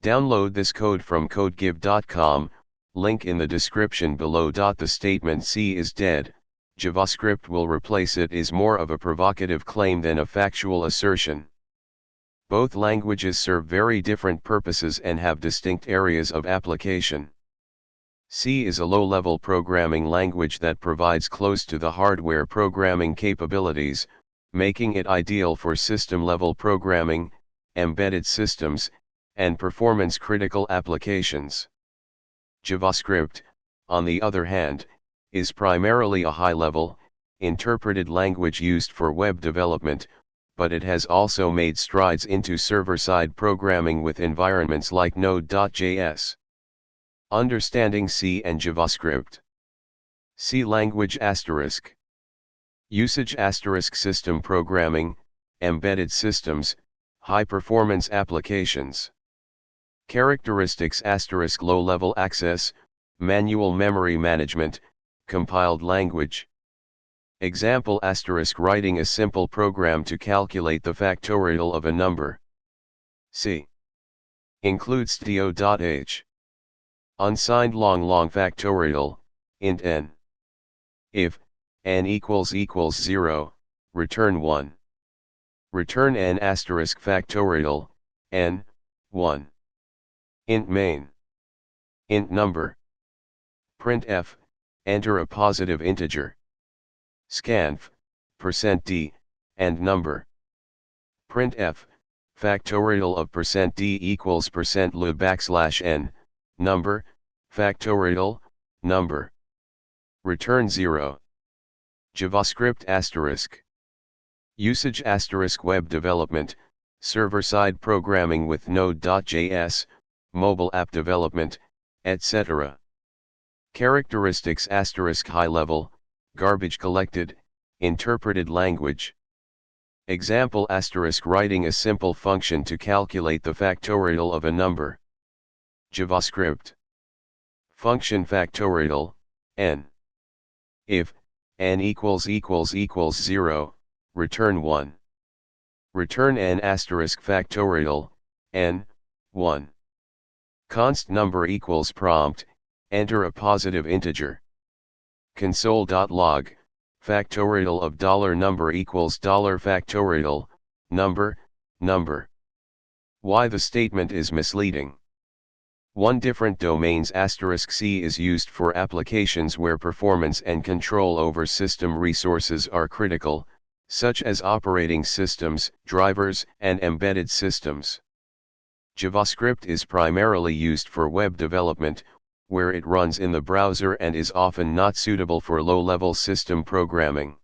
Download this code from codegive.com, link in the description below. The statement "C is dead, JavaScript will replace it" is more of a provocative claim than a factual assertion. Both languages serve very different purposes and have distinct areas of application. C is a low-level programming language that provides close to the hardware programming capabilities, making it ideal for system-level programming, embedded systems, and performance-critical applications. JavaScript, on the other hand, is primarily a high-level, interpreted language used for web development, but it has also made strides into server-side programming with environments like node.js. Understanding C and JavaScript. C language **. Usage ** system programming, embedded systems, high-performance applications. Characteristics * low-level access, manual memory management, compiled language. Example * writing a simple program to calculate the factorial of a number. C. Includes do.h. Unsigned long factorial, int n. If n equals 0, return 1. Return n * factorial, n, 1. Int main. Int number. Printf, enter a positive integer. Scanf, %d, and number. Printf, factorial of %d equals %lib\n, number, factorial, number. Return 0. JavaScript *. Usage * web development, server-side programming with node.js, mobile app development, etc. Characteristics * high-level, garbage collected, interpreted language. Example * writing a simple function to calculate the factorial of a number. JavaScript. Function factorial, n. If n equals 0, return 1. Return n * factorial, n, 1. Const number equals prompt, enter a positive integer. Console.log, factorial of $number equals $factorial, number, number. Why the statement is misleading. 1. Different domains * C is used for applications where performance and control over system resources are critical, such as operating systems, drivers, and embedded systems. JavaScript is primarily used for web development, where it runs in the browser and is often not suitable for low-level system programming.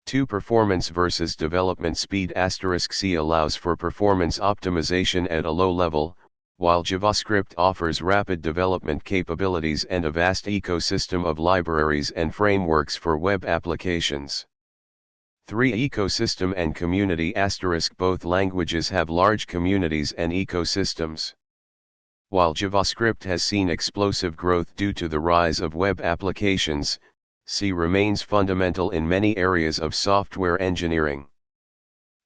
2. Performance versus development speed * C allows for performance optimization at a low level, while JavaScript offers rapid development capabilities and a vast ecosystem of libraries and frameworks for web applications. 3. Ecosystem and community * both languages have large communities and ecosystems. While JavaScript has seen explosive growth due to the rise of web applications, C remains fundamental in many areas of software engineering.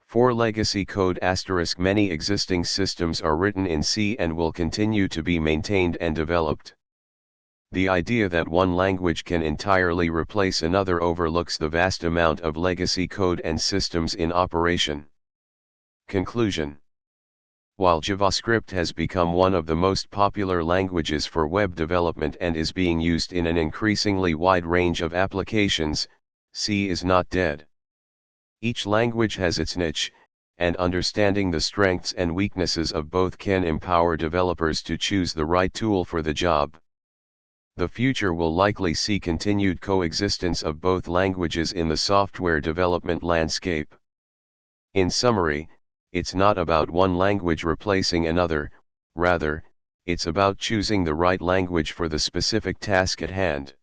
4. Legacy code * many existing systems are written in C and will continue to be maintained and developed. The idea that one language can entirely replace another overlooks the vast amount of legacy code and systems in operation. Conclusion. While JavaScript has become one of the most popular languages for web development and is being used in an increasingly wide range of applications, C is not dead. Each language has its niche, and understanding the strengths and weaknesses of both can empower developers to choose the right tool for the job. The future will likely see continued coexistence of both languages in the software development landscape. In summary, it's not about one language replacing another, rather, it's about choosing the right language for the specific task at hand.